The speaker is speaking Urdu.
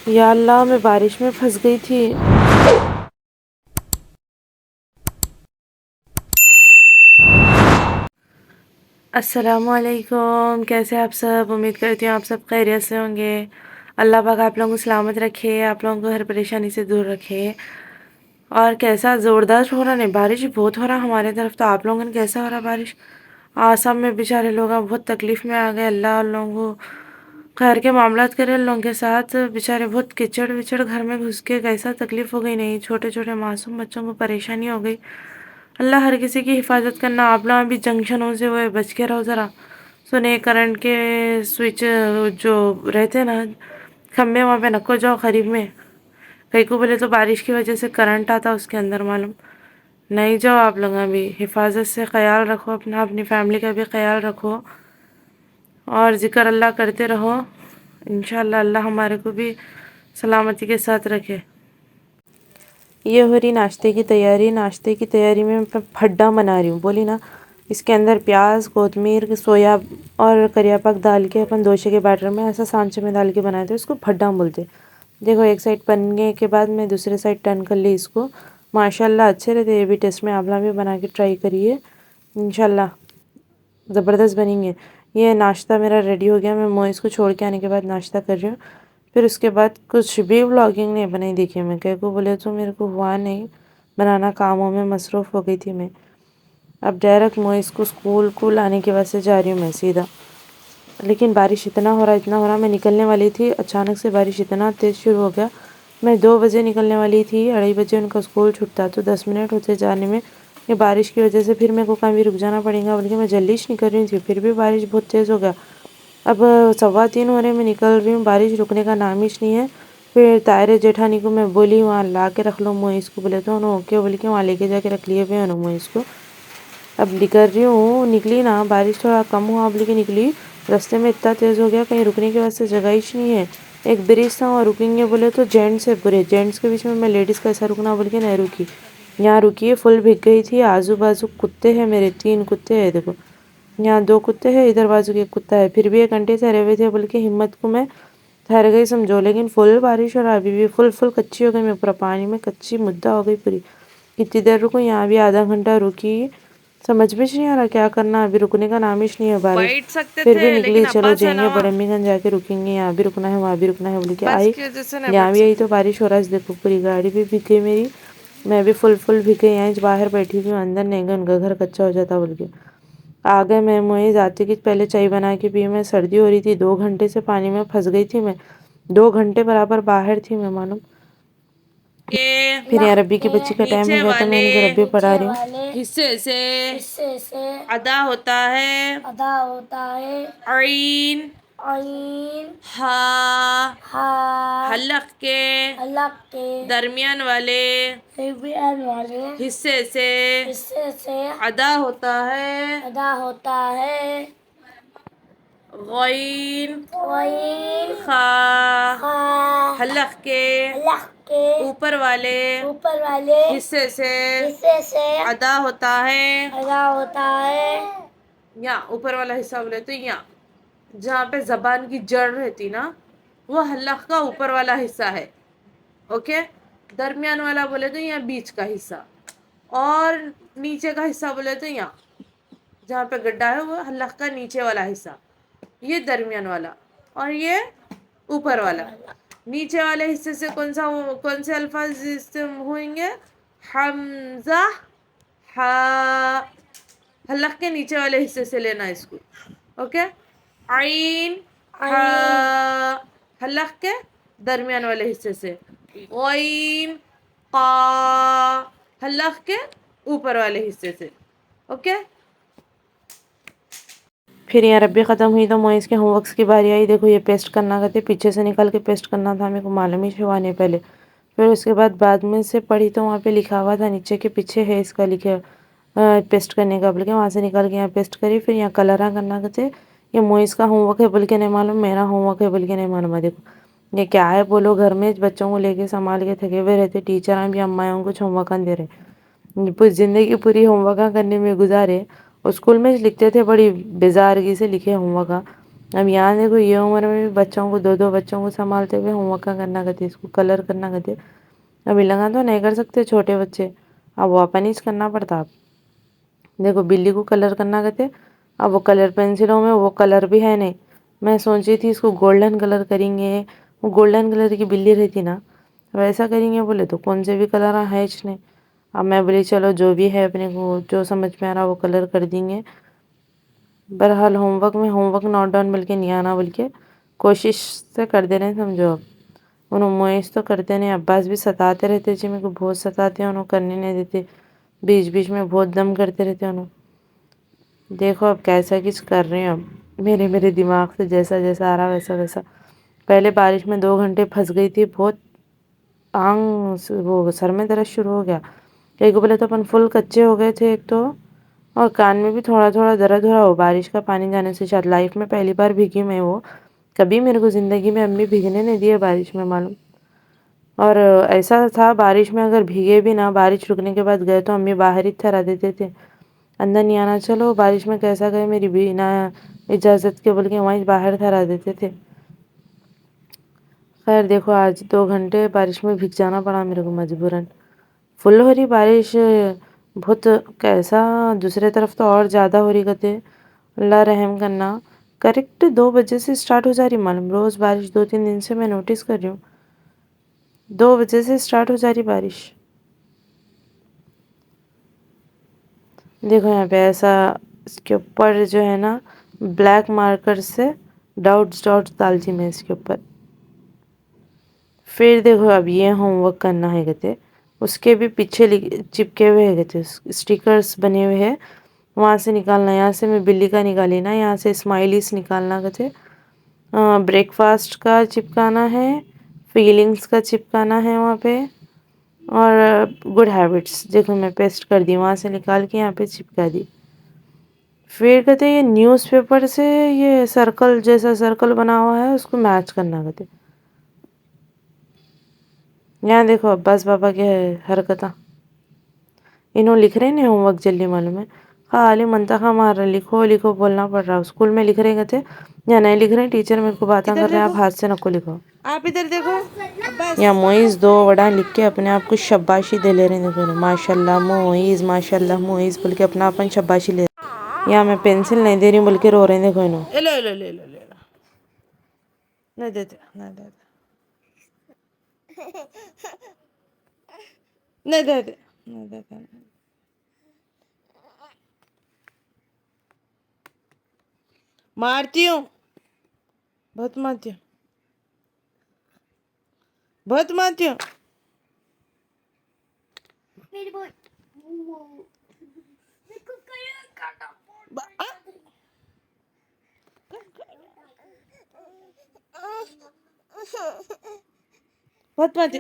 یا اللہ میں بارش میں پھنس گئی تھی. السلام علیکم، کیسے آپ سب؟ امید کرتی ہوں آپ سب خیریت سے ہوں گے. اللہ پاک آپ لوگوں کو سلامت رکھے، آپ لوگوں کو ہر پریشانی سے دور رکھے. اور کیسا زوردار ہو رہا؟ نہیں، بارش بہت ہو رہا ہمارے طرف. تو آپ لوگوں نے کیسا ہو رہا بارش؟ آسام میں بیچارے لوگ بہت تکلیف میں آ گئے. اللہ ان لوگوں کو خیر کے معاملات کرے. ان لوگوں کے ساتھ بیچارے بہت کچڑ وچڑ گھر میں گھس کے کیسا تکلیف ہو گئی. نہیں، چھوٹے چھوٹے معصوم بچوں کو پریشانی ہو گئی. اللہ ہر کسی کی حفاظت کرنا. آپ لوگ بھی جنکشنوں سے وہ بچ کے رہو ذرا. سنے کرنٹ کے سوئچ جو رہتے نا کھمبے، وہاں پہ نکو جاؤ قریب میں. کئی کو بولے تو بارش کی وجہ سے کرنٹ آتا اس کے اندر، معلوم نہیں جاؤ. آپ لوگ بھی حفاظت سے خیال رکھو اپنا، اپنی فیملی کا بھی خیال رکھو اور ذکر اللہ کرتے رہو. انشاءاللہ اللہ ہمارے کو بھی سلامتی کے ساتھ رکھے. یہ ہو رہی ناشتے کی تیاری. ناشتے کی تیاری میں پھڈا بنا رہی ہوں، بولی نا. اس کے اندر پیاز، کوتمیر، سویا اور کریا پاک ڈال کے اپن دوشے کے بیٹر میں ایسا سانچے میں ڈال کے بنائے تھے. اس کو پھڈا بولتے. دیکھو ایک سائڈ بننے کے بعد میں دوسرے سائڈ ٹرن کر لی اس کو. ماشاءاللہ اچھے رہتے. یہ بھی ٹیسٹ میں آپ لوگ بھی بنا کے ٹرائی کریے، انشاءاللہ زبردست بنیں گے. یہ ناشتہ میرا ریڈی ہو گیا. میں موئز کو چھوڑ کے آنے کے بعد ناشتہ کر رہی ہوں. پھر اس کے بعد کچھ بھی ولاگنگ نہیں بنائی. دیکھیے میں کہہ کو بولے تو میرے کو ہوا نہیں بنانا، کاموں میں مصروف ہو گئی تھی میں. اب ڈائریکٹ موئز کو اسکول کو لانے کے واسطے جا رہی ہوں میں سیدھا. لیکن بارش اتنا ہو رہا میں نکلنے والی تھی، اچانک سے بارش اتنا تیز شروع ہو گیا. میں 2 بجے نکلنے والی تھی، 2:30 بجے ان کا اسکول چھوٹتا تو 10 منٹ ہوتے جانے میں. یہ بارش کی وجہ سے پھر میرے کو کہیں بھی رک جانا پڑے گا، بلکہ میں جلدی نہیں کر رہی تھی. پھر بھی بارش بہت تیز ہو گیا. اب 2:15 ہو رہے میں نکل رہی ہوں، بارش رکنے کا نام ہی نہیں ہے. پھر طاہرہ جیٹھانی کو میں بولی وہاں لا کے رکھ لو موئز کو. بولے تو انہوں اوکے بول کے وہاں لے کے جا کے رکھ لیے ہوئے انہوں موئز کو. اب نکل رہی ہوں، نکلی نا بارش تھوڑا کم ہوا اب لیکن نکلی. رستے میں اتنا تیز ہو گیا کہیں رکنے کے واسطے جگہ ہی نہیں ہے. ایک برج تھا وہاں رکیں گے بولے تو جینٹس ہے پورے. جینٹس کے بیچ میں لیڈیز کیسا رکنا بول کے نہیں رکی. یہاں رکی، فل بھگ گئی تھی. آزو بازو کتے ہیں میرے، 3 کتے ہیں. دیکھو یہاں 2 کتے ہیں، ادھر بازو کے ایک کتا ہے. پھر بھی 1 گھنٹے سے رہے ہوئے تھے بول کے ہمت کو میں ٹھہر گئی سمجھو. لیکن فل بارش اور ابھی بھی فل کچی ہو گئی. میں پورا پانی میں کچی مدہ ہو گئی پوری. کتنی دیر رکو؟ یہاں بھی آدھا گھنٹہ رکی. سمجھ میں نہیں آ رہا کیا کرنا. ابھی رکنے کا نام ہی نہیں ہے بارش. بیٹھ سکتے پھر بھی تھے نکلی، لیکن چلو ابا سے جائیں نا گے بڑے امی گنج جا کے رکیں گے. یہاں بھی رکنا ہے وہاں بھی رکنا ہے بول کے بس آئی. کی وجہ سے نہیں یہاں بیٹھ بھی آئی سکتے. تو بارش ہو رہا ہے. دیکھو پوری گاڑی بھی بھیگ گئی میری. میں بھی فل بھیگ گئی. یہیں باہر بیٹھی ہوئی ہوں، اندر نہیں گئی. ان کا گھر کچا ہو جاتا بول کے آ گئے. میں موئز آتے کی پہلے چائے بنا کے پی. میں سردی ہو رہی تھی، 2 گھنٹے سے پانی میں پھنس گئی تھی میں. 2 گھنٹے برابر باہر تھی میں، معلوم. کہ پھر یہاں ربی کی بچی کا ٹائم ہو نیچے گیا تو میں والے ان کو ربی پڑھا رہی ہوں. حصے سے ادا ہوتا ہے عین ہا حلق کے درمیان والے حصے سے ادا ہوتا ہے غین خا حلق کے اوپر والے حصے سے ادا ہوتا ہے. یہاں اوپر والا حصہ بولے تو یہاں جہاں پہ زبان کی جڑ رہتی نا، وہ حلق کا اوپر والا حصہ ہے. اوکے، درمیان والا بولے تو یہاں بیچ کا حصہ، اور نیچے کا حصہ بولے تو یہاں جہاں پہ گڈھا ہے وہ حلق کا نیچے والا حصہ. یہ درمیان والا اور یہ اوپر والا. نیچے والے حصے سے کون سے الفاظ ہوئیں گے؟ حمزہ ہا. حلق کے نیچے والے حصے سے لینا اس کو. اوکے، عین ہا حلق کے درمیان والے حصے سے. غین قا حلق کے اوپر والے حصے سے. اوکے. پھر یہاں ربی ختم ہوئی تو موئز کے ہوم ورکس کی باری آئی. دیکھو یہ پیسٹ کرنا تھا، پیچھے سے نکل کے پیسٹ کرنا تھا. میرے کو معلوم ہی ہوا نہیں پہلے. پھر اس کے بعد میں سے پڑھی تو وہاں پہ لکھا ہوا تھا نیچے کے پیچھے ہے اس کا لکھا پیسٹ کرنے کا بول کے. وہاں سے نکل کے یہاں پیسٹ کری. پھر یہاں کلرہ کرنا تھے. یہ موئز کا ہوم ورک ہے بول کے نہیں معلوم، میرا ہوم ورک ہے بول کے نہیں معلوم. دیکھو یہ کیا ہے بولو. گھر میں بچوں کو لے کے سنبھال کے تھکے ہوئے رہتے. ٹیچراں بھی امائوں کو ہوم ورک دے رہے. پوری زندگی پوری ہوم ورک کرنے میں گزارے. اور اسکول میں لکھتے تھے بڑی بیزارگی سے لکھے ہوم ورک. اب یہاں دیکھو یہ عمر میں بھی بچوں کو دو بچوں کو سنبھالتے ہوئے ہوم ورک کرنا کہتے، اس کو کلر کرنا کہتے، ابھی لگا تو نہیں کر سکتے چھوٹے بچے، اب وہ اپن ہی کرنا پڑتا۔ اب دیکھو بلی کو کلر کرنا کہتے، اب وہ کلر پینسلوں میں وہ کلر بھی ہے نہیں، میں سوچی تھی اس کو گولڈن کلر کریں گے، وہ گولڈن کلر کی بلی رہتی نا ویسا کریں گے بولے تو کون سے بھی کلر ہے اس نے۔ اب میں بولی چلو جو بھی ہے اپنے کو جو سمجھ میں آ رہا وہ کلر کر دیں گے۔ بہرحال ہوم ورک نوٹ ڈاؤن بلکہ نہیں آنا، بلکہ کوشش سے کر دے رہے سمجھو۔ اب انہوں موئس تو کرتے نہیں، عباس بھی ستاتے رہتے جی، میرے کو بہت ستاتے ہیں، انہوں کرنے نہیں دیتے، بیچ بیچ میں بہت دم کرتے رہتے انہوں۔ دیکھو اب کیسا کچھ کر رہے ہیں، اب میرے دماغ سے جیسا جیسا آ رہا ویسا ویسا۔ پہلے بارش میں 2 گھنٹے پھنس گئی تھی، بہت وہ سر میں درد شروع ہو گیا، ایک بولے تو اپن فل کچے ہو گئے تھے ایک تو، اور کان میں بھی تھوڑا تھوڑا درد ہو رہا ہو بارش کا پانی جانے سے، شاید لائف میں پہلی بار بھیگی میں، وہ کبھی میرے کو زندگی میں امی بھیگنے نہیں دیے بارش میں معلوم۔ اور ایسا تھا بارش میں اگر بھیگے بھی نہ، بارش رکنے کے بعد گئے تو امی باہر ہی ٹھہرا دیتے تھے، اندر نہیں آنا، چلو بارش میں کیسا گئے میری بنا اجازت کے بول کے وہیں باہر ٹھہرا دیتے تھے۔ خیر دیکھو آج 2 گھنٹے بارش میں بھیگ جانا پڑا میرے کو مجبوراً، فل ہو رہی بارش بہت، کیسا دوسرے طرف تو اور زیادہ ہو رہی کہتے، اللہ رحم کرنا۔ کریکٹ 2 بجے سے سٹارٹ ہو جا رہی معلوم، روز بارش 2-3 دن سے میں نوٹس کر رہی ہوں، 2 بجے سے سٹارٹ ہو جا رہی بارش۔ دیکھو یہاں پہ ایسا اس کے اوپر جو ہے نا بلیک مارکر سے ڈاٹس ڈالتی میں اس کے اوپر۔ پھر دیکھو اب یہ ہوم ورک کرنا ہے کہتے، اس کے بھی پیچھے چپکے ہوئے ہے کہتے اسٹیکرز بنے ہوئے ہیں، وہاں سے نکالنا، یہاں سے میں بلی کا نکالی نا، یہاں سے اسمائلیز نکالنا کہتے، بریک فاسٹ کا چپکانا ہے، فیلنگز کا چپکانا ہے وہاں پہ، اور گڈ ہیبٹس دیکھو میں پیسٹ کر دی، وہاں سے نکال کے یہاں پہ چپکا دی۔ پھر کہتے یہ نیوز پیپر سے یہ سرکل جیسا سرکل بنا ہوا ہے اس کو میچ کرنا کہتے۔ یہاں دیکھو عباس بابا کے حرکتاں، انہوں لکھ رہے ہیں ہوم ورک جلدی معلوم ہے، خالی منطقہ مار رہے، لکھو بولنا پڑ رہا، اسکول میں لکھ رہے کہتے، یا نہیں لکھ رہے ٹیچر میرے کو باتاں کر رہے ہیں، آپ ہاتھ سے نکو لکھو۔ آپ ادھر دیکھو عباس، یا موئز 2 وڑا لکھ کے اپنے آپ کو شاباشی دے لے رہے ہیں، دیکھو ماشاء اللہ موئز، ماشاء اللہ موئز بول کے اپنا اپن شاباشی لے رہے ہیں۔ یا میں پینسل نہیں دے رہی ہوں بول کے رو رہے ہیں، دیکھو انہوں لے لو نہیں دیتے نہیں دیتے، مارتی ہوں، بہت مارتی ہوں، بہت مارتی ہوں۔ بہت مارتی